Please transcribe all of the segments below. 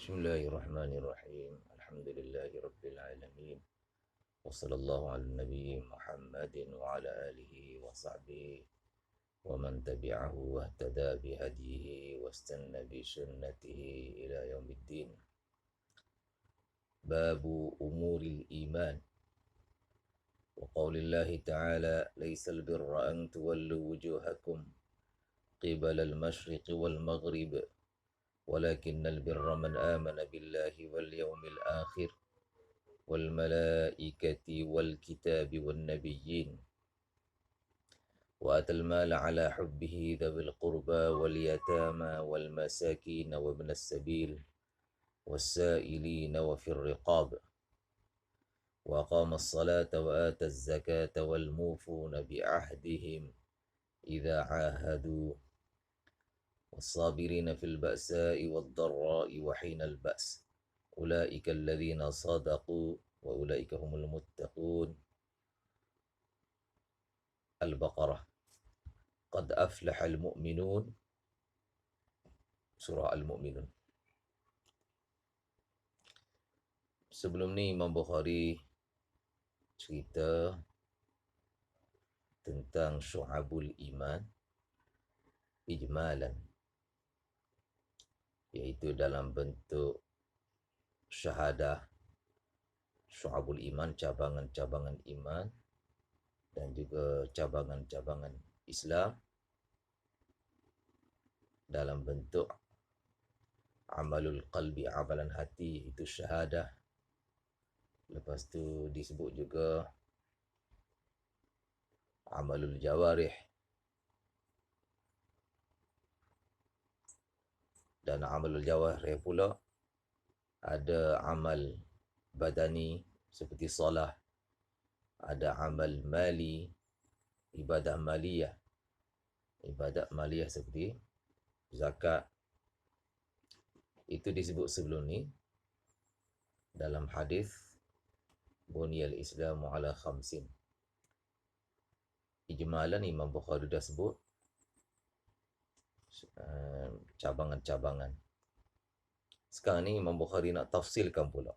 Bismillahirrahmanirrahim. Alhamdulillahi rabbil alamin. Wa sallallahu ala nabi Muhammadin wa ala alihi wa sahbihi wa man tabi'ahu wa ihtada bihadihi wa istanna bi sunnatihi ila yaumiddin. Babu umuril iman. Wa qaulillahi ta'ala laysal birra an tuwallu wujuhakum qibala al-mashriqi wal maghrib ولكن البر من آمن بالله واليوم الآخر والملائكة والكتاب والنبيين وآتى المال على حبه ذوي القربى واليتامى والمساكين وابن السبيل والسائلين وفي الرقاب وأقام الصلاة وآتى الزكاة والموفون بعهدهم إذا عاهدوا والصابرين في البأساء والضراء وحين البأس أولئك الذين صدقوا وأولئك هم المتقون. Al-Baqarah. Qad aflahal mu'minun. Surah Al-Mu'minun. Sebelum ni Imam Bukhari cerita tentang syu'abul iman ijmalan, iaitu dalam bentuk syahadah, syu'abul iman, cabangan-cabangan iman, dan juga cabangan-cabangan Islam dalam bentuk amalul qalbi, amalan hati, itu syahadah. Lepas tu disebut juga amalul jawarih, dan amalul jawarih pula ada amal badani seperti solah, ada amal mali, ibadah maliyah seperti zakat. Itu disebut sebelum ni dalam hadis buniyal islamu ala khamsin. Ijmalan Imam Bukhari dah sebut cabangan-cabangan. Sekarang ni Imam Bukhari nak tafsilkan pula,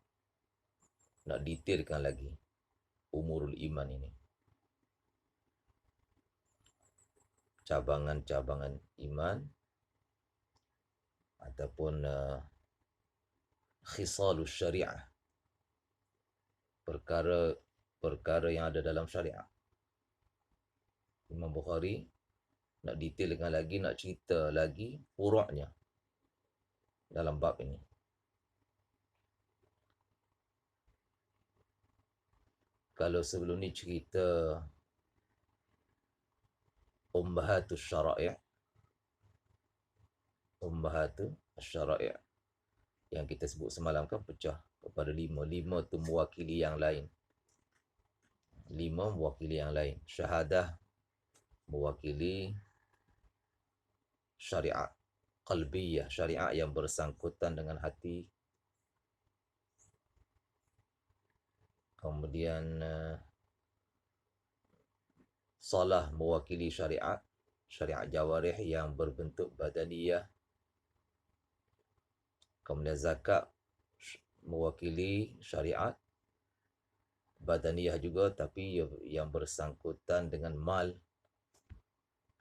nak detailkan lagi umurul iman ini, cabangan-cabangan iman ataupun khisalus syariah, perkara yang ada dalam syariat. Imam Bukhari nak detailkan lagi, nak cerita lagi furuknya dalam bab ini. Kalau sebelum ni cerita ummahatus syara'i', yang kita sebut semalam kan pecah kepada 5. 5 tu mewakili yang lain. 5 mewakili yang lain. Syahadah mewakili syariat qalbiyah, syariat yang bersangkutan dengan hati. Kemudian salah mewakili syariat jawarih yang berbentuk badaniyah. Kemudian zakat mewakili syariat badaniyah juga, tapi yang bersangkutan dengan mal.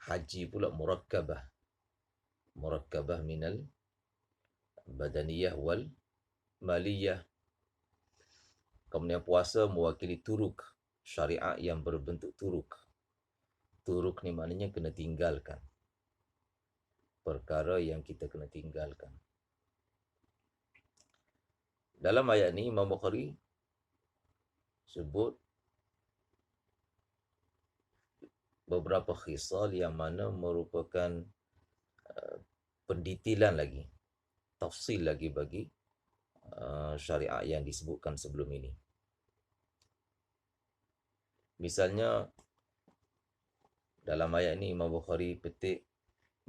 Haji pula murakkabah minal badaniyah wal maliyah. Kemudian puasa mewakili turuk, syariat yang berbentuk turuk. Turuk ni maknanya kena tinggalkan, perkara yang kita kena tinggalkan. Dalam ayat ni Imam Bukhari sebut beberapa khisal yang mana merupakan pendetilan lagi, tafsil lagi bagi syariat yang disebutkan sebelum ini. Misalnya dalam ayat ini Imam Bukhari petik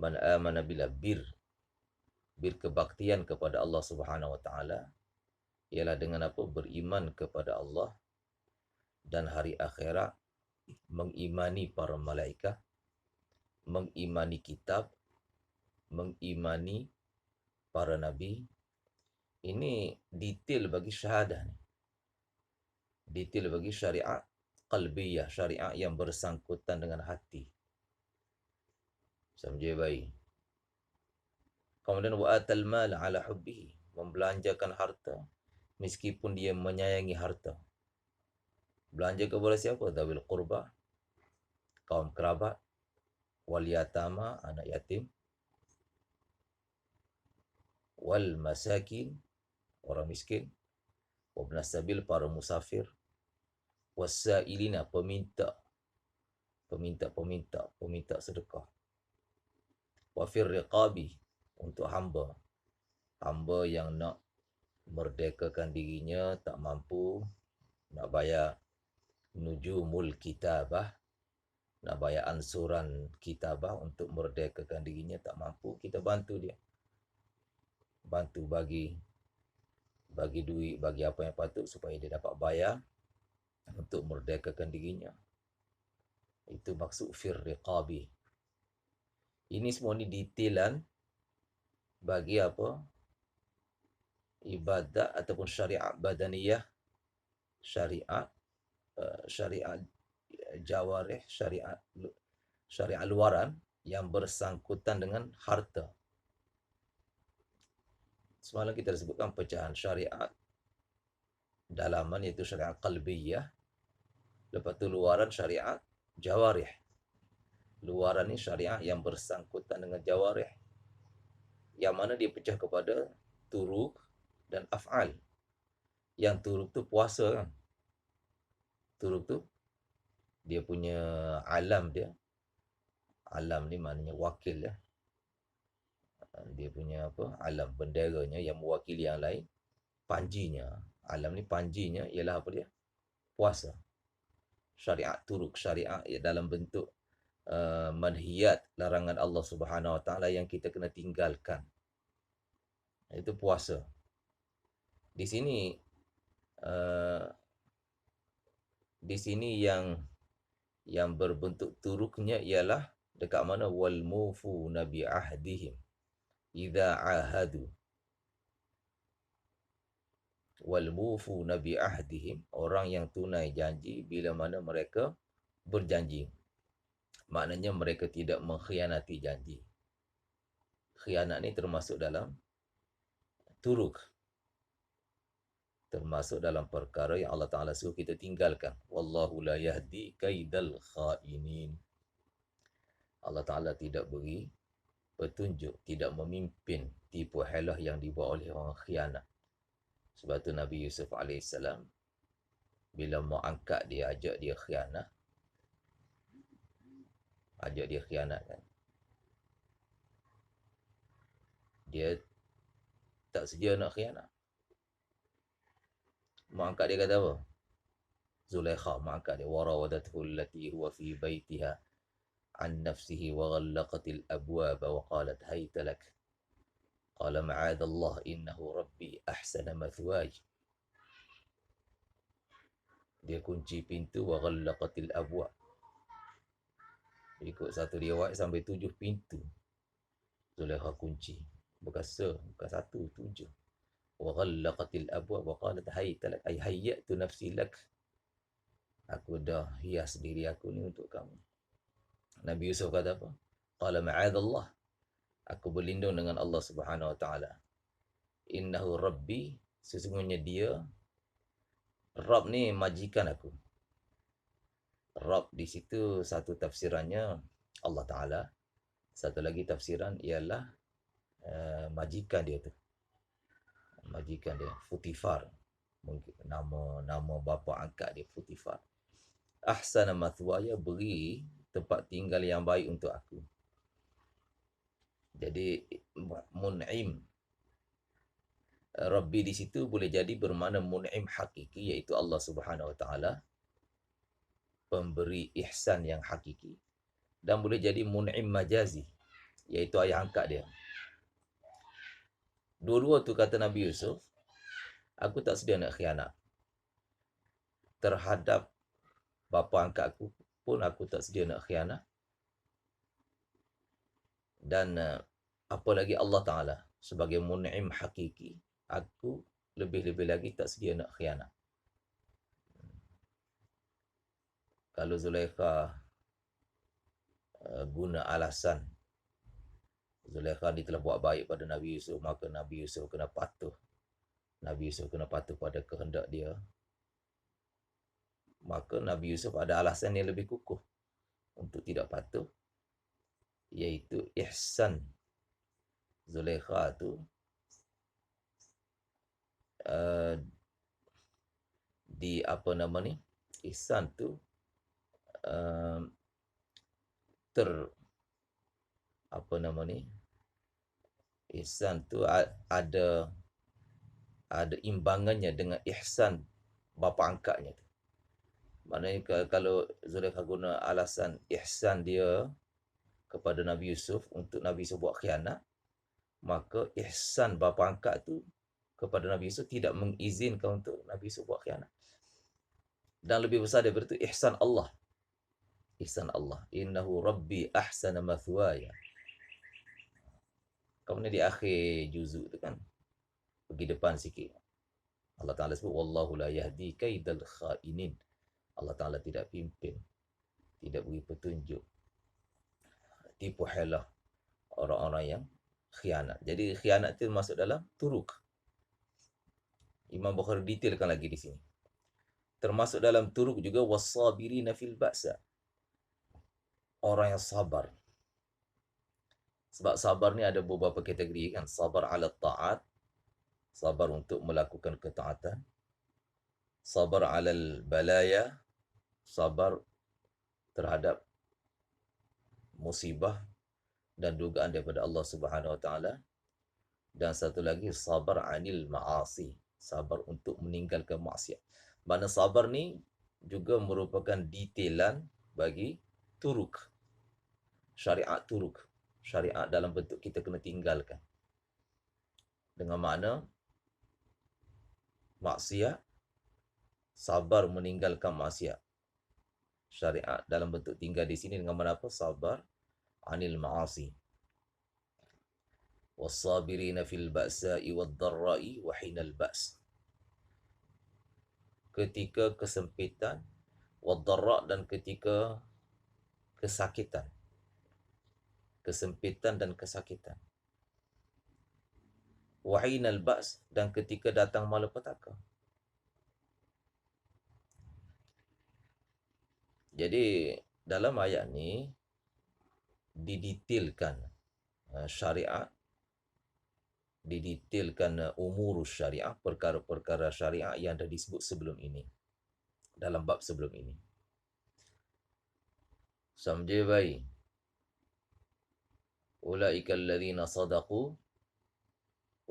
man amana billah, bir kebaktian kepada Allah Subhanahu wa taala ialah dengan apa? Beriman kepada Allah dan hari akhirat, mengimani para malaikat, mengimani kitab, mengimani para nabi, Ini detail bagi syahadah ni. Detail bagi syariat qalbiyah, syariat yang bersangkutan dengan hati. Samjai baik. Kemudian wa atal mal ala hubbihi, membelanjakan harta meskipun dia menyayangi harta. Belanja kepada siapa? Dawil qurba, kaum kerabat, wal yatama, anak yatim, wal masakin, orang miskin, wabnas sabil, para musafir, wasailina, peminta sedekah, wafir riqabi, untuk hamba yang nak merdekakan dirinya, tak mampu nak bayar nujumul kitabah, nak bayar ansuran kitabah untuk merdekakan dirinya, tak mampu, kita bantu dia. Bantu bagi duit, bagi apa yang patut supaya dia dapat bayar untuk merdekakan dirinya. Itu maksud fir riqabi. Ini semua ni detailan bagi apa? Ibadat ataupun syariat badaniyah, syariat jawarih, syariat luaran yang bersangkutan dengan harta. Semalam kita sebutkan pecahan syariat dalaman, iaitu syariat qalbiyah. Lepas tu luaran syariat jawarih. Luaran ni syariat yang bersangkutan dengan jawarih, yang mana dia pecah kepada turuk dan af'al. Yang turuk tu puasa kan. Turuk tu dia punya alam dia. Alam ni maknanya wakil ya. Dia punya apa? Alam, benderanya yang mewakili yang lain. Panjinya, alam ni panjinya ialah apa dia? Puasa. Syariat turuk, syariat dalam bentuk manhiyat, larangan Allah Subhanahu Wa Taala yang kita kena tinggalkan. Itu puasa. Di sini yang berbentuk turuknya ialah dekat mana? Wal mufu nabi ahdihim idza ahadu. Wal mufu nabi ahdihim, orang yang tunai janji bila mana mereka berjanji. Maknanya mereka tidak mengkhianati janji. Khianat ni termasuk dalam turuk, termasuk dalam perkara yang Allah Ta'ala suruh kita tinggalkan. Wallahu la yahdi kaidal khainin. Allah Ta'ala tidak beri petunjuk, tidak memimpin tipu helah yang dibuat oleh orang khianat. Sebab tu Nabi Yusuf AS bila mau angkat dia, ajak dia khianat. Ajak dia khianat kan. Dia tak sedia nak khianat. Mau angkat dia kata apa? Zulaikha mau angkat dia. Warawadathu allati huwa fi baitiha an nafsihi wa ghallaqatil abwaba wa qalat hayta lak. Qala ma'adallah innahu rabbi ahsana mathwaj. Dia kunci pintu wa ghallaqatil abwab. Ikut satu riwayat sampai 7 pintu Zulaikha kunci. Bukan 1, 7. Wa ghallaqatil abwab wa qalat hayta lak, ay hayyatu nafsi lak. Aku dah hias diri aku ni untuk kamu. Nabi Yusuf kata apa? Qala ma'adallah, aku berlindung dengan Allah Subhanahu Wa Taala. Innahu rabbi, sesungguhnya dia, Rabb ni majikan aku. Rabb di situ satu tafsirannya Allah Ta'ala. Satu lagi tafsiran ialah majikan dia tu. Majikan dia, Futifar. Mungkin nama bapa angkat dia Futifar. Ahsana mathwaya, beri tempat tinggal yang baik untuk aku. Jadi mun'im, Rabbi di situ boleh jadi bermakna mun'im hakiki, iaitu Allah Subhanahu Wa Taala, pemberi ihsan yang hakiki. Dan boleh jadi mun'im majazi, iaitu ayah angkat dia. Dua-dua tu kata Nabi Yusuf, aku tak sedia nak khianat. Terhadap bapa angkat aku pun aku tak sedia nak khianat. Dan apalagi Allah Ta'ala sebagai mun'im hakiki, Aku lebih-lebih lagi tak sedia nak khianat. Kalau Zulaikha guna alasan Zulaikha dia telah buat baik pada Nabi Yusuf, maka Nabi Yusuf kena patuh. Nabi Yusuf kena patuh pada kehendak dia. Maka Nabi Yusuf ada alasan yang lebih kukuh untuk tidak patuh, iaitu ihsan Zulaikha tu uh, di apa nama ni, ihsan tu uh, ter apa nama ni, ihsan tu ada imbangannya dengan ihsan bapa angkatnya tu. Maknanya kalau Zulaikha guna alasan ihsan dia kepada Nabi Yusuf untuk Nabi Yusuf buat khianat, maka ihsan bapa angkat tu kepada Nabi Yusuf tidak mengizinkan untuk Nabi Yusuf buat khianat. Dan lebih besar daripada itu ihsan Allah. Ihsan Allah. Innahu rabbi ahsana mathwaya. Kemudian di akhir juzuk tu kan, pergi depan sikit, Allah Ta'ala sebut wallahu la yahdi kaidal khainin. Allah Ta'ala tidak pimpin, tidak beri petunjuk tipu helah orang-orang yang khianat. Jadi khianat itu masuk dalam turuk. Imam Bukhari detailkan lagi di sini. Termasuk dalam turuk juga wasabirina fil ba'sa. Orang yang sabar. Sebab sabar ni ada beberapa kategori kan. Sabar ala ta'at, sabar untuk melakukan ketaatan. Sabar ala balaya, sabar terhadap musibah dan dugaan daripada Allah Subhanahu Wa Taala. Dan satu lagi sabar anil ma'asi, sabar untuk meninggalkan maksiat. Mana sabar ni juga merupakan detailan bagi turuk, syariat turuk, syariat dalam bentuk kita kena tinggalkan. Dengan makna maksiat, sabar meninggalkan maksiat. Syariat dalam bentuk tinggal di sini dengan mana apa? Sabar anil ma'asi. Wasabirina fil ba'sa'i wad-dharra'i wa hinal ba's. Ketika kesempitan, wad-dharra' dan ketika kesakitan. Kesempitan dan kesakitan. Wa hinal ba's, dan ketika datang malapetaka. Jadi dalam ayat ni didetailkan syariat, didetailkan umur syariah, perkara-perkara syariah yang dah disebut sebelum ini, dalam bab sebelum ini. Samjai baik. Ulaika allazina sadaqu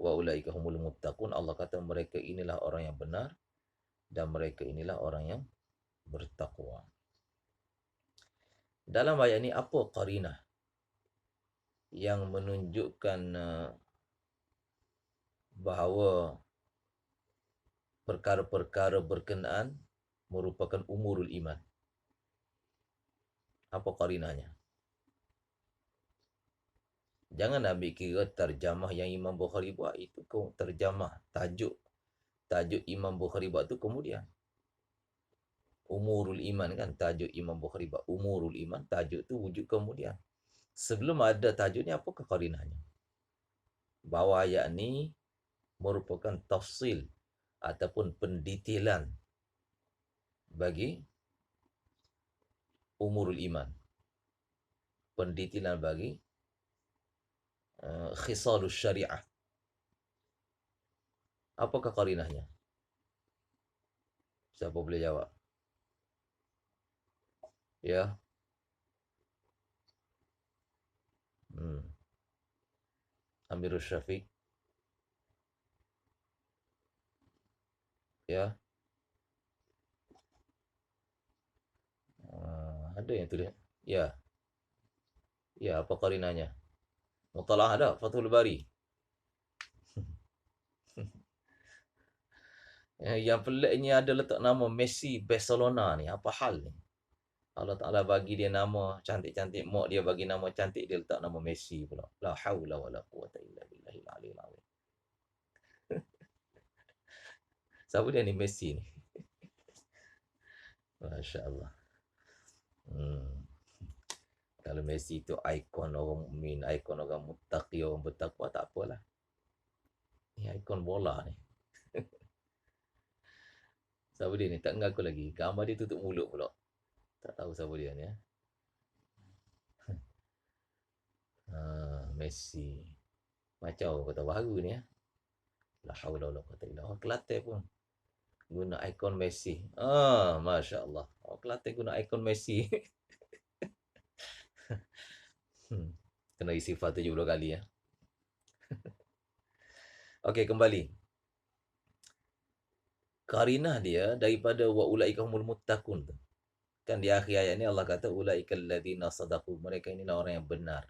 wa ulaika humul muttaqun. Allah kata mereka inilah orang yang benar dan mereka inilah orang yang bertakwa. Dalam ayat ini apa qarinah yang menunjukkan bahawa perkara-perkara berkenaan merupakan umurul iman? Apa qarinahnya? Jangan ambil kira terjemah yang Imam Bukhari buat itu terjemah tajuk Imam Bukhari buat tu kemudian. Umurul iman kan tajuk Imam Bukhari buat, umurul iman tajuk tu wujud kemudian. Sebelum ada tajuk ni apakah qarinahnya? Bahawa ayat ni merupakan tafsil ataupun pendetailan bagi umurul iman. Pendetailan bagi khisalus syariah. Apakah qarinahnya? Siapa boleh jawab? Ya. Amirul Syafiq. Ya. Ada yang tulis. Ya. Ya, apa qarinahnya? Mutalaah ada, Fathul Bari. Yang peliknya ada letak nama Messi Barcelona ni. Apa hal ni? Allah Ta'ala bagi dia nama cantik-cantik, mak dia bagi nama cantik, dia letak nama Messi pula. La haula wala quwata illa billahil aliyil azim. Siapa dia ni Messi ni? Masya Allah. Kalau Messi itu ikon orang mukmin, ikon orang muttaqi, orang bertakwa, tak apalah. Ni ikon bola ni. Siapa dia ni? Tak mengaku lagi. Gambar dia tutup mulut pula. Tak tahu siapa dia ni ya. Messi. Macam kata baru ni ya. La haula wala quwata illa billah. Kelantan pun guna ikon Messi. Masya Allah. Orang Kelantan guna ikon Messi. Kena isi 70 kali ya. Okey, kembali. Karinah dia daripada wa ulaika humul muttaqun tu. Kan di akhir ayat ni Allah kata ulaikal ladzina sadaqu. Mereka inilah orang yang benar.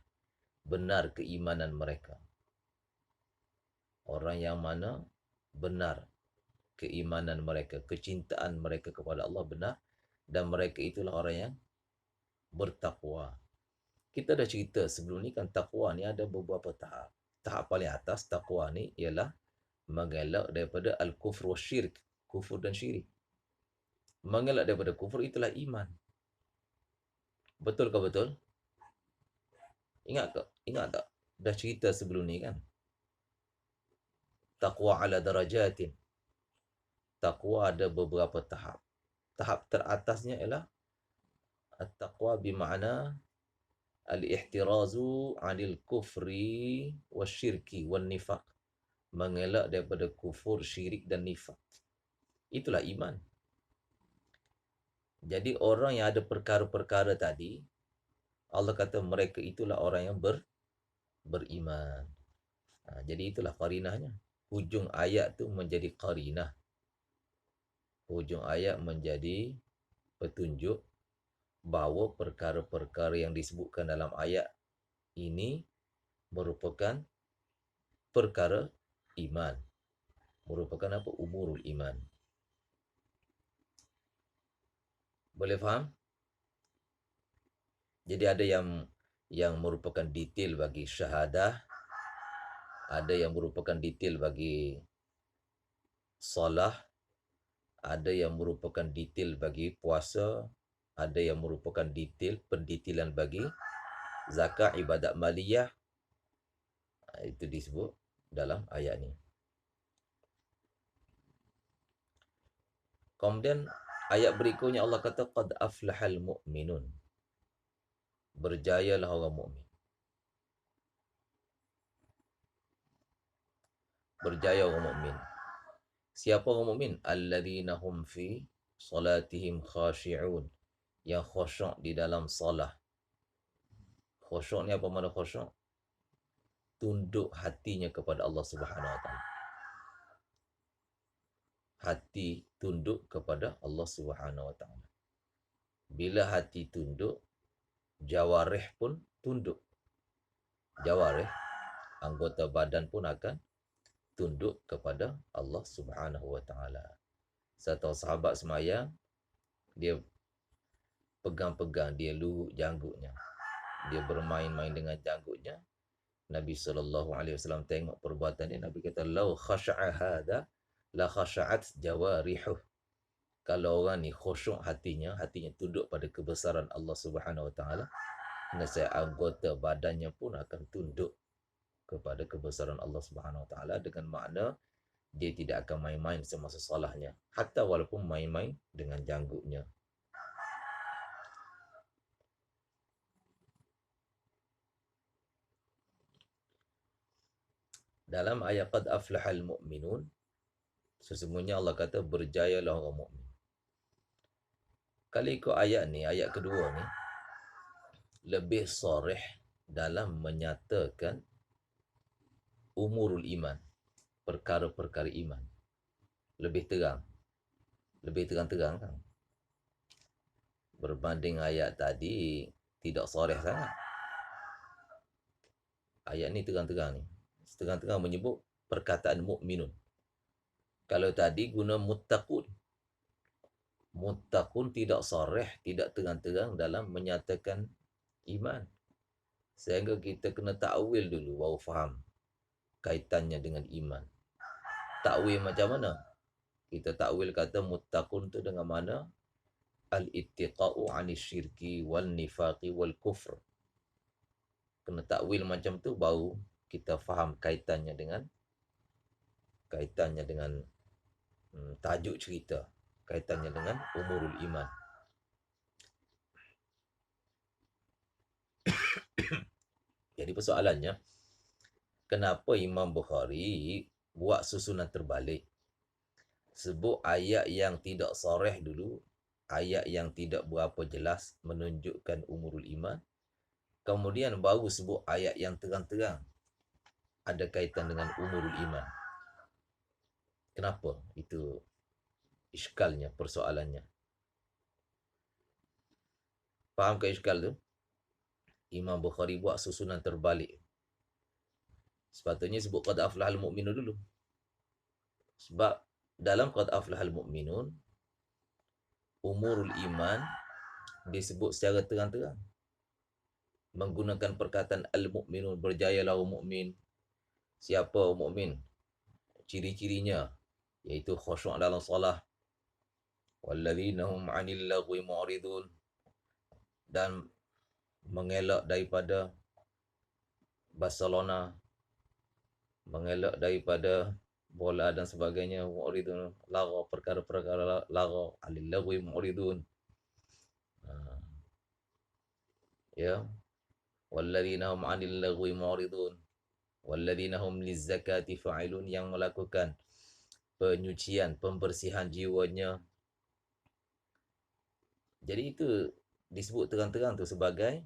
Benar keimanan mereka. Orang yang mana benar keimanan mereka, kecintaan mereka kepada Allah benar, dan mereka itulah orang yang bertakwa. Kita dah cerita sebelum ni kan, takwa ni ada beberapa tahap. Tahap paling atas takwa ni ialah mengelak daripada al-kufr wa syirk, kufur dan syirik. Mengelak daripada kufur itulah iman. Betul ke betul? Ingat tak? Dah cerita sebelum ni kan? Taqwa ala darajatin. Taqwa ada beberapa tahap. Tahap teratasnya ialah at-taqwa bermakna al-ihtirazu 'anil kufri wasyirki wan nifaq. Mengelak daripada kufur, syirik dan nifaq. Itulah iman. Jadi orang yang ada perkara-perkara tadi, Allah kata mereka itulah orang yang beriman. Jadi itulah qarinahnya. Hujung ayat tu menjadi qarinah. Hujung ayat menjadi petunjuk bahawa perkara-perkara yang disebutkan dalam ayat ini merupakan perkara iman. Merupakan apa? Umurul iman. Boleh faham? Jadi ada yang merupakan detail bagi syahadah, ada yang merupakan detail bagi solah, ada yang merupakan detail bagi puasa, ada yang merupakan detail pendetailan bagi zakat, ibadat maliyah. Itu disebut dalam ayat ni. Kemudian ayat berikutnya Allah kata qad aflahal mu'minun. Berjayalah orang mukmin. Berjaya orang mukmin. Siapa orang mukmin? Alladzina hum fi salatihim khashi'un. Yang khusyuk di dalam salah. Khusyuk ni apa makna khusyuk? Tunduk hatinya kepada Allah Subhanahu Wa Taala. Hati tunduk kepada Allah Subhanahu Wa Taala. Bila hati tunduk, jawarih pun tunduk. Jawarih, anggota badan pun akan tunduk kepada Allah Subhanahu Wa Taala. Satu sahabat semayang, dia pegang-pegang, dia luruk janggutnya. Dia bermain-main dengan janggutnya. Nabi SAW tengok perbuatan dia. Nabi kata, "Lau khasha'a hadha, la khasha'at jawarihuh." Kalau orang ni khusyuk hatinya tunduk pada kebesaran Allah Subhanahu Wa Taala, nescaya anggota badannya pun akan tunduk kepada kebesaran Allah Subhanahu Wa Taala, dengan makna dia tidak akan main-main semasa solahnya, hatta walaupun main-main dengan janggutnya. Dalam ayat qad aflahal mu'minun, sesungguhnya Allah kata berjayalah orang mukmin. Kalau ikut ayat ni, ayat kedua ni lebih sharih dalam menyatakan umurul iman, perkara-perkara iman. Lebih terang. Lebih terang-terang kan. Berbanding ayat tadi tidak sharih sangat. Ayat ni terang-terang ni. Terang-terang menyebut perkataan mukminun. Kalau tadi guna muttaqun. Muttaqun tidak sharih, tidak terang-terang dalam menyatakan iman. Sehingga kita kena takwil dulu baru faham kaitannya dengan iman. Takwil macam mana? Kita takwil kata muttaqun tu dengan mana al-ittiqa'u 'anil syirki wal nifaqi wal kufr. Kena takwil macam tu baru kita faham kaitannya dengan tajuk cerita, kaitannya dengan umurul iman. Jadi persoalannya, kenapa Imam Bukhari buat susunan terbalik? Sebut ayat yang tidak sarih dulu, ayat yang tidak berapa jelas menunjukkan umurul iman. Kemudian baru sebut ayat yang terang-terang ada kaitan dengan umurul iman. Kenapa? Itu iskalnya, persoalannya. Faham ke iskal tu? Imam Bukhari buat susunan terbalik. Sepatutnya sebut qad aflahal mu'minun dulu. Sebab dalam qad aflahal mu'minun, umurul iman disebut secara terang-terang. Menggunakan perkataan al-mu'minun, berjayalah mu'min. Siapa mu'min? Ciri-cirinya iaitu khusyuk dalam solah. Walladzina hum 'anil lagwi mu'ridun, dan mengelak daripada Barcelona, mengelak daripada bola dan sebagainya, mu'ridun, lara, perkara-perkara lara, 'anil lagwi mu'ridun. Ya, walladzina hum 'anil lagwi mu'ridun walladzina hum lizzakati fa'ilun, yang melakukan penyucian, pembersihan jiwanya. Jadi itu disebut terang-terang tu sebagai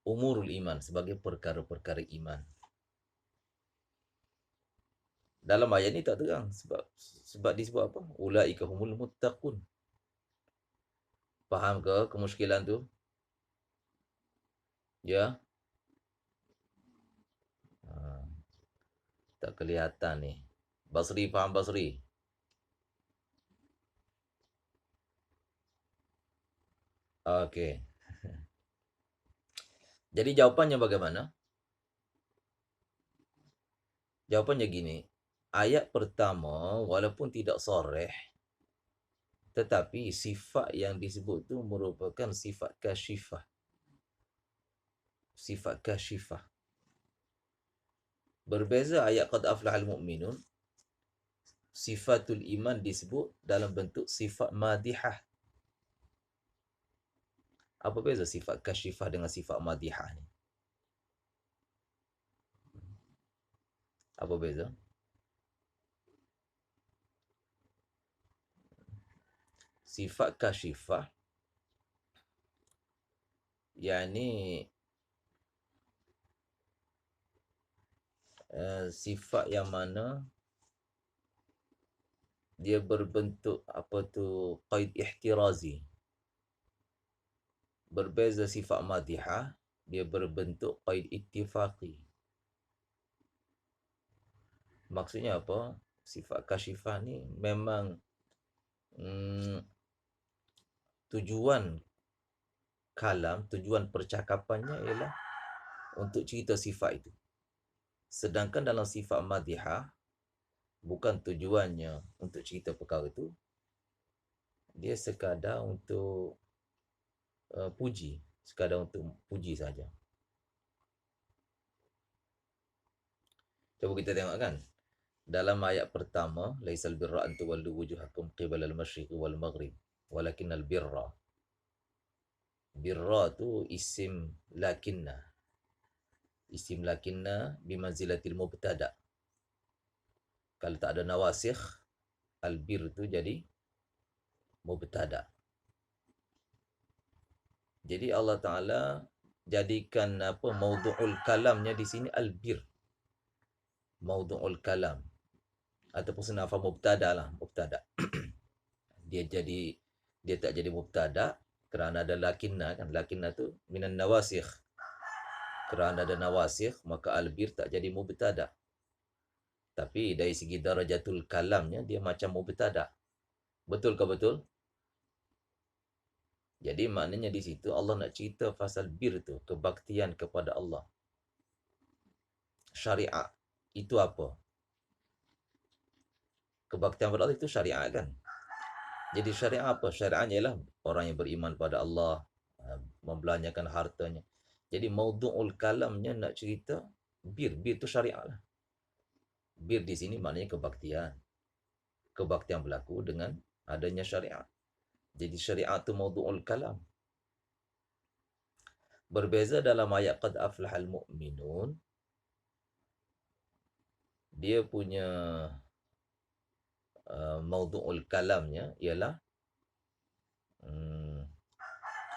umurul iman, sebagai perkara-perkara iman. Dalam ayat ni tak terang sebab disebut apa? Ulaika humul muttaqun. Faham ke kemusykilan tu? Ya. Tak kelihatan ni. Basri faham Basri? Okey. Jadi jawapannya bagaimana? Jawapannya gini. Ayat pertama walaupun tidak sarih, tetapi sifat yang disebut tu merupakan sifat kasyifah. Sifat kasyifah. Berbeza ayat qad aflahal mu'minun, sifatul iman disebut dalam bentuk sifat madihah. Apa beza sifat kasyifah dengan sifat madihah ni? Apa beza? Sifat kasyifah yakni sifat yang mana dia berbentuk apa tu qaid ihtirazi. Berbeza sifat madihah, dia berbentuk qaid ittifaqi. Maksudnya apa? Sifat kasyifah ni memang tujuan kalam, tujuan percakapannya ialah untuk cerita sifat itu. Sedangkan dalam sifat madihah, bukan tujuannya untuk cerita perkara itu. Dia sekadar untuk puji. Sekadar untuk puji saja. Cuba kita tengok kan. Dalam ayat pertama, laisal birra an tuwallu wujuhakum qibala al-masyriqi wal maghrib, walakinnal birra. Birra tu isim lakinna. Isim lakinna bimanzilatil mubtada. Kalau tak ada nawasikh, al-bir tu jadi mubtada. Jadi Allah Ta'ala jadikan apa maudhu'ul kalamnya di sini al-bir. Maudhu'ul kalam. Ataupun senafa mubtada lah, mubtada. dia tak jadi mubtada kerana ada lakinna kan. Lakinna tu minan nawasikh. Kerana ada nawasikh maka al-bir tak jadi mubtada. Tapi dari segi darajatul kalamnya dia macam mubtada. Betul ke betul? Jadi maknanya di situ Allah nak cerita pasal bir tu, kebaktian kepada Allah. Syariat itu apa? Kebaktian pada Allah itu syariat kan. Jadi syariat apa? Syariat ialah orang yang beriman pada Allah, membelanjakan hartanya. Jadi maudu'ul kalamnya nak cerita bir tu syariat lah. Bir di sini maknanya kebaktian. Kebaktian berlaku dengan adanya syariat. Jadi syariat tu maudu'ul kalam. Berbeza dalam ayat qad aflahal mu'minun, dia punya maudu'ul kalamnya ialah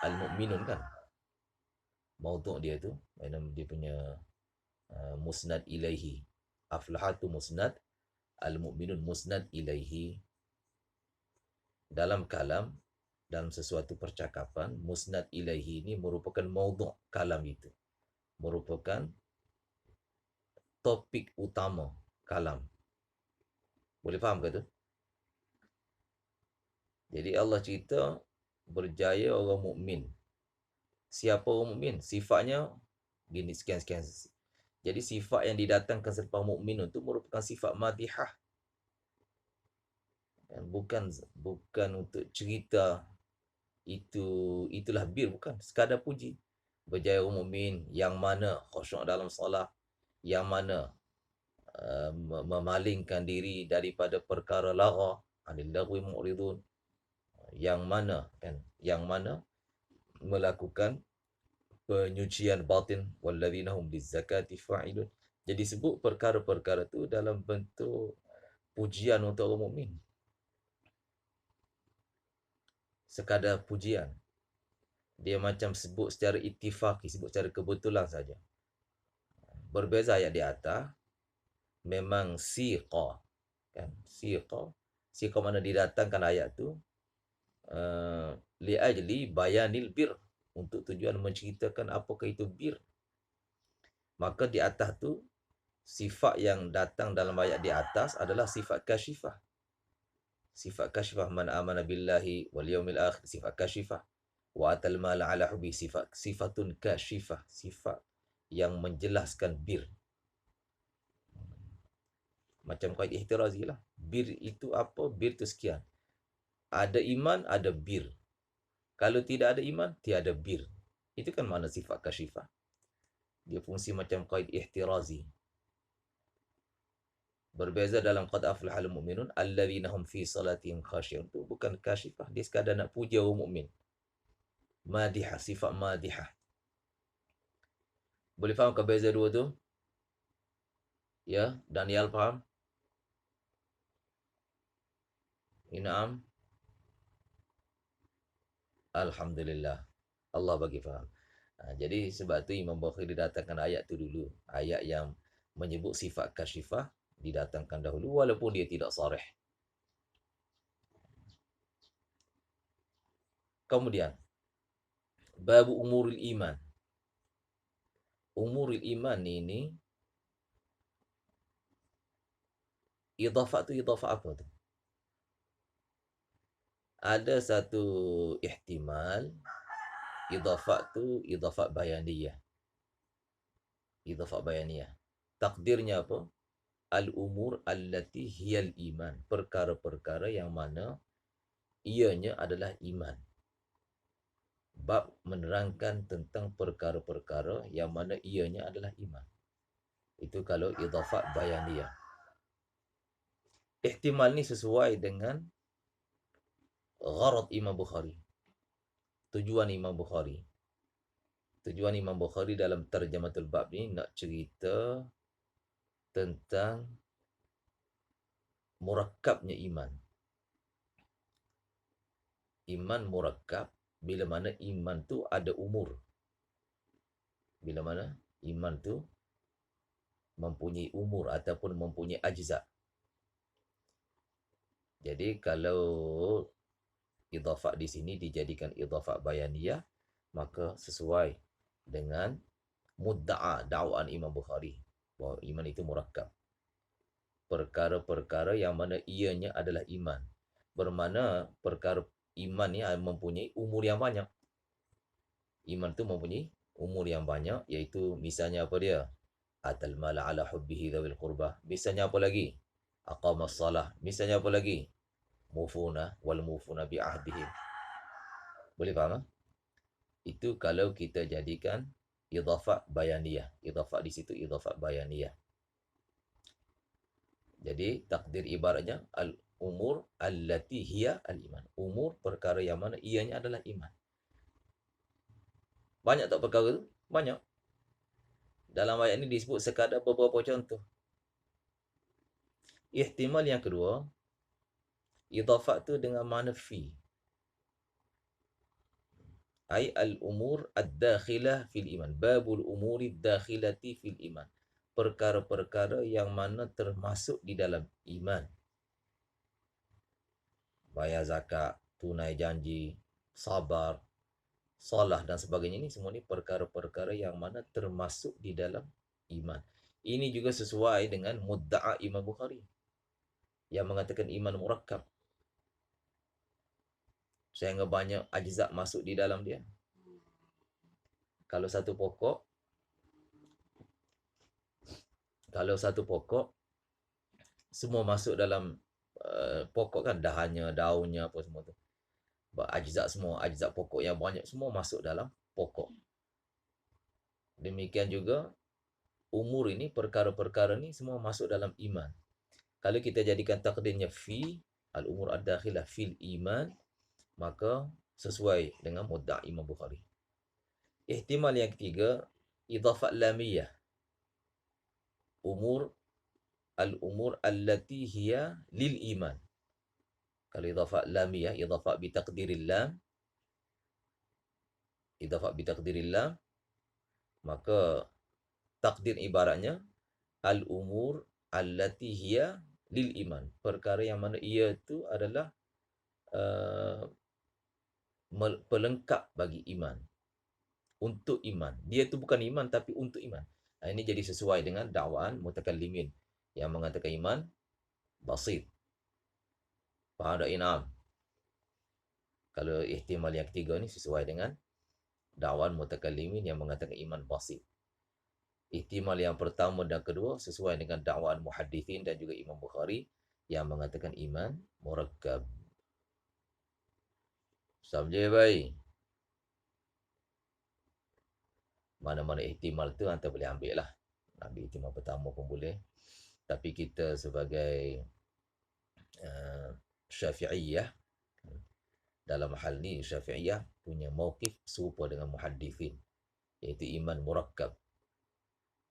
al-mu'minun kan. Maudu' dia tu, dia punya musnad ilaihi. Aflahatu musnad, al-mu'minun musnad ilaihi. Dalam kalam, dalam sesuatu percakapan, musnad ilaihi ini merupakan maudu' kalam itu. Merupakan topik utama kalam. Boleh faham ke tu? Jadi Allah cerita berjaya orang mukmin. Siapa orang mukmin? Sifatnya gini sekian-sekian. Jadi sifat yang didatangkan selepas mukmin itu merupakan sifat madihah. Bukan untuk cerita itulah bir, bukan. Sekadar puji. Berjaya orang mukmin yang mana khusyuk dalam solat, yang mana memalingkan diri daripada perkara lara, anil lagwi mu'ridun, yang mana melakukan penyucian batin, walladzina hum lizakati fa'ilun. Jadi sebut perkara-perkara tu dalam bentuk pujian untuk orang mukmin. Sekadar pujian. Dia macam sebut secara ittifaqi, sebut secara kebetulan saja. Berbeza ayat di atas, memang siqa kan, siqa mana didatangkan ayat tu li ajli bayanil bir, untuk tujuan menceritakan apakah itu bir. Maka di atas tu sifat yang datang dalam ayat di atas adalah sifat kasyifah. Sifat kasyifah, man amana billahi wal yaumil akhir, sifat kasyifah. Wa atal mala ala hubi, sifatun kasyifah, sifat yang menjelaskan bir. Macam kaidah ihtirazi lah. Bir itu apa? Bir itu sekian. Ada iman, ada bir. Kalau tidak ada iman, tiada bir. Itu kan makna sifat kasyifah. Dia fungsi macam kaidah ihtirazi. Berbeza dalam qad aflahal mu'minun alladzina hum fi salatihim khashi'un. Itu bukan kasyifah, dia sekadar nak puja orang mukmin. Madihah, sifat madihah. Boleh faham ke beza dua tu? Ya, Daniel faham? Inam. Alhamdulillah. Allah bagi faham. Jadi sebab tu Imam Bukhari datangkan ayat tu dulu. Ayat yang menyebut sifat kasyifah didatangkan dahulu walaupun dia tidak sarih. Kemudian bab umuril iman. Umuril iman ini idafah tu idafah apa tu? Ada satu ihtimal idafah tu idafah bayaniyah. Idafah bayaniyah. Takdirnya apa? Al-umur allati hiyal iman. Perkara-perkara yang mana ianya adalah iman. Bab menerangkan tentang perkara-perkara yang mana ianya adalah iman. Itu kalau idafah bayaniyah. Ihtimal ni sesuai dengan gharad Imam Bukhari. Tujuan Imam Bukhari. Tujuan Imam Bukhari dalam tarjamatul bab ni nak cerita tentang murakkabnya iman. Iman murakkab bila mana iman tu ada umur. Bila mana iman tu mempunyai umur ataupun mempunyai ajza. Jadi kalau idafah di sini dijadikan idafah bayaniyah, maka sesuai dengan mudda'a dakwaan Imam Bukhari bahawa iman itu murakkab. Perkara-perkara yang mana ianya adalah iman. Bermakna perkara iman ni mempunyai umur yang banyak. Iman tu mempunyai umur yang banyak, iaitu misalnya apa dia? Atal mala ala hubbihi dzawil qurbah. Misalnya apa lagi? aqamas salah. Misalnya apa lagi? Mufuna wal mufuna bi ahdihim. Boleh faham? Itu kalau kita jadikan idhafah bayaniyah. Idhafah di situ idhafah bayaniyah. Jadi takdir ibaratnya al-umur allati hiya al-iman. Umur perkara yang mana ianya adalah iman. Banyak tak perkara tu? Banyak. Dalam ayat ini disebut sekadar beberapa contoh. Ihtimal yang kedua, idhafah tu dengan makna fi. Ai al-umur ad-dakhilah fil iman. Babul umuri ad-dakhilati fil iman. Perkara-perkara yang mana termasuk di dalam iman. Bayar zakat, tunai janji, sabar, salah dan sebagainya, ini semua ni perkara-perkara yang mana termasuk di dalam iman. Ini juga sesuai dengan mudda'a Imam Bukhari yang mengatakan iman murakkab. Sehingga banyak ajza masuk di dalam dia. Kalau satu pokok semua masuk dalam pokok kan, dahannya, daunnya, apa semua tu. Ajza pokok yang banyak semua masuk dalam pokok. Demikian juga umur ini, perkara-perkara ni semua masuk dalam iman. Kalau kita jadikan takdirnya fi, al-umur ad-dakhilah fil iman, maka sesuai dengan mudda' Imam Bukhari. Ihtimal yang ketiga, idhafat lamiyah. Al-umur allati hiya lil iman. Kalau idhafat lamiyah, idhafat bitaqdiril lam, maka takdir ibaratnya al-umur allati hiya lil iman. Perkara yang mana ia itu adalah pelengkap bagi iman. Untuk iman. Dia tu bukan iman tapi untuk iman. Ini jadi sesuai dengan dakwaan mutakallimin yang mengatakan iman basit. Faham tak inam? Kalau ihtimal yang ketiga ni sesuai dengan dakwaan mutakallimin yang mengatakan iman basit. Ihtimal yang pertama dan kedua sesuai dengan dakwaan muhaddithin dan juga Imam Bukhari yang mengatakan iman murakkab. Sampai baik. Mana-mana ihtimal tu anda boleh ambil lah. Ambil ihtimal pertama pun boleh. Tapi kita sebagai Syafi'iyah, dalam hal ni Syafi'iyah punya mauqif serupa dengan muhaddithin, iaitu iman murakkab.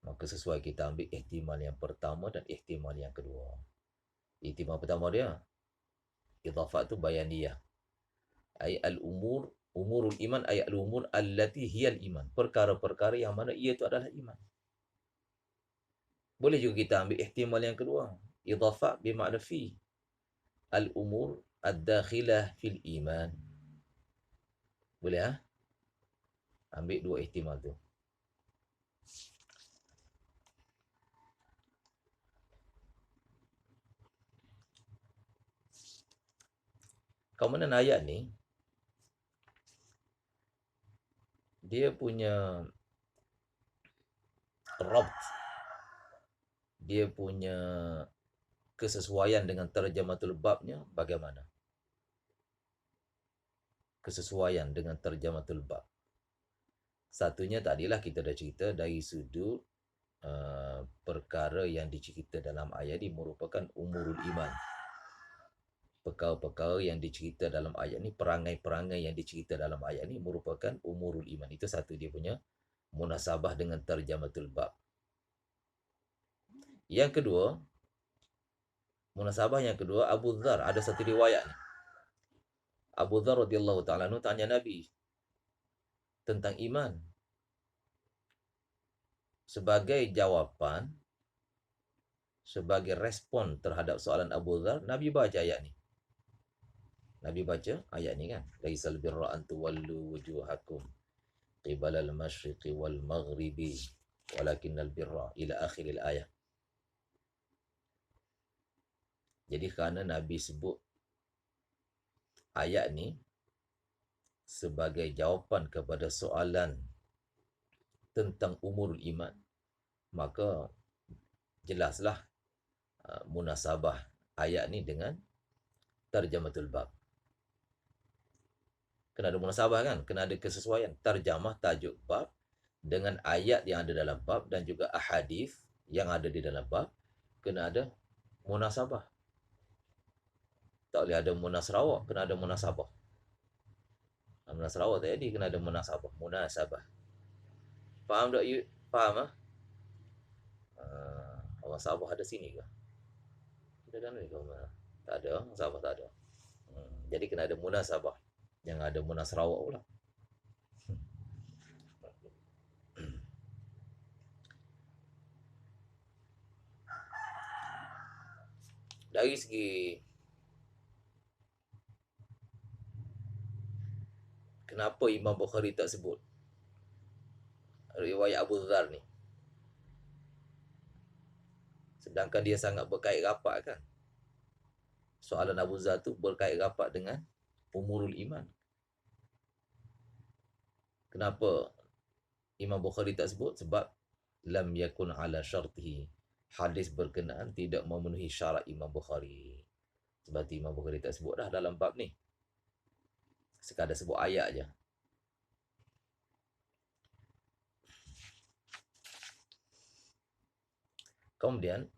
Maka sesuai kita ambil ihtimal yang pertama dan ihtimal yang kedua. Ihtimal pertama dia, idhafat tu bayaniyah. Ay umurul iman, ay al-umur allati hiyal iman. Perkara-perkara yang mana ia itu adalah iman. Boleh juga kita ambil ihtimal yang kedua, idhafat bermakna fi. Al-umur ad-dakhilah fil iman. Boleh ha? Ambil dua ihtimal tu. Kemudian ayat ni dia punya rabt, dia punya kesesuaian dengan terjematul babnya bagaimana? Kesesuaian dengan terjematul bab. Satunya tadilah kita dah cerita dari sudut perkara yang dicerita dalam ayat ini merupakan umurul iman. Perkara-perkara yang dicerita dalam ayat ni, perangai-perangai yang dicerita dalam ayat ni merupakan umurul iman. Itu satu dia punya munasabah dengan terjematul bab. Yang kedua, munasabah yang kedua, Abu Dzar, ada satu riwayat ni. Abu Dzar radhiyallahu ta'ala anhu tanya Nabi tentang iman. Sebagai jawapan, sebagai respon terhadap soalan Abu Dzar, Nabi baca ayat ni. Nabi baca ayat ni kan. Laisal birra an tuwallu wujuhakum qibalal masyriqi wal maghribi walakinnal birra ila akhiril ayat. Jadi kerana Nabi sebut ayat ni sebagai jawapan kepada soalan tentang umurul iman, maka jelaslah munasabah ayat ni dengan tarjamatul bab. Kena ada munasabah kan? Kena ada kesesuaian. Tarjamah tajuk bab dengan ayat yang ada dalam bab dan juga ahadith yang ada di dalam bab. Kena ada munasabah. Tak boleh ada munasrawak, kena ada munasabah. Munasrawak tadi kena ada munasabah. Munasabah. Faham tak you? Faham ah? Orang Sabah ada sini ke? Ada kan ni kau mana? Tak ada, Sabah tak ada. Jadi kena ada munasabah. Jangan ada munasrawak pula. Dari segi kenapa Imam Bukhari tak sebut riwayat Abu Dhar ni, sedangkan dia sangat berkait rapat kan? Soalan Abu Dhar tu berkait rapat dengan umurul iman. Kenapa Imam Bukhari tak sebut? Sebab lam yakun ala syartihi, hadis berkenaan tidak memenuhi syarat Imam Bukhari. Sebab tu Imam Bukhari tak sebut dah dalam bab ni. Sekadar sebut ayat je. Kemudian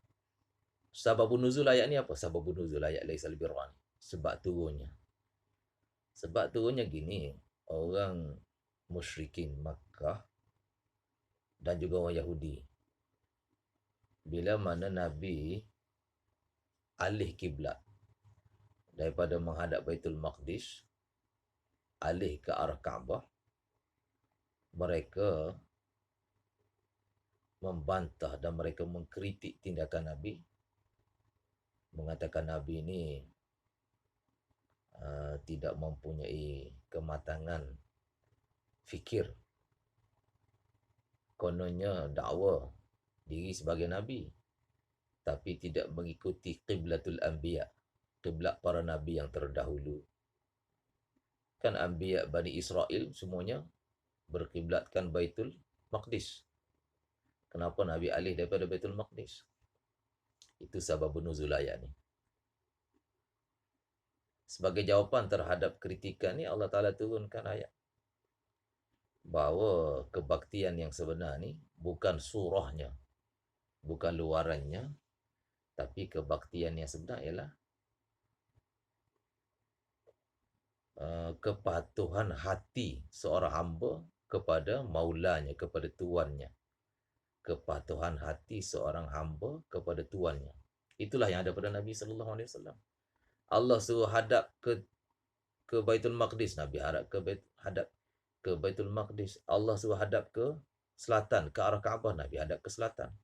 sababun nuzul ayat ni apa? Sababun nuzul ayat laisal birran. Sebab turunnya. Sebab turunnya gini, orang musyrikin Makkah dan juga orang Yahudi, bila mana Nabi alih kiblat daripada menghadap Baitul Maqdis alih ke arah Kaabah, mereka membantah dan mereka mengkritik tindakan Nabi, mengatakan Nabi ini tidak mempunyai kematangan fikir. Kononnya dakwa diri sebagai Nabi, tapi tidak mengikuti qiblatul anbiya, qiblat para Nabi yang terdahulu. Kan anbiya Bani Israel semuanya berkiblatkan Baitul Maqdis. Kenapa Nabi alih daripada Baitul Maqdis? Itu sababun nuzul ayat ni. Sebagai jawapan terhadap kritikan ni, Allah Ta'ala turunkan ayat bahawa kebaktian yang sebenar ni bukan surahnya, bukan luarannya, tapi kebaktian yang sebenar ialah kepatuhan hati seorang hamba kepada maulanya, kepada tuannya. Kepatuhan hati seorang hamba kepada tuannya. Itulah yang ada pada Nabi sallallahu alaihi wasallam. Allah suruh hadap ke Baitul Maqdis, Nabi hadap ke Baitul Maqdis. Allah suruh hadap ke selatan, ke arah Kaabah, Nabi hadap ke selatan.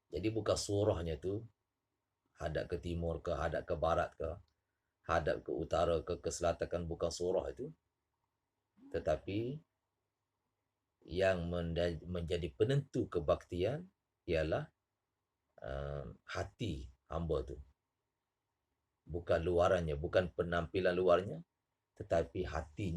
Jadi bukan surahnya tu hadap ke timur ke, hadap ke barat ke, hadap ke utara ke selatan, kan bukan surah itu. Tetapi yang menjadi penentu kebaktian ialah hati hamba tu. Bukan luarannya, bukan penampilan luarnya, tetapi hatinya.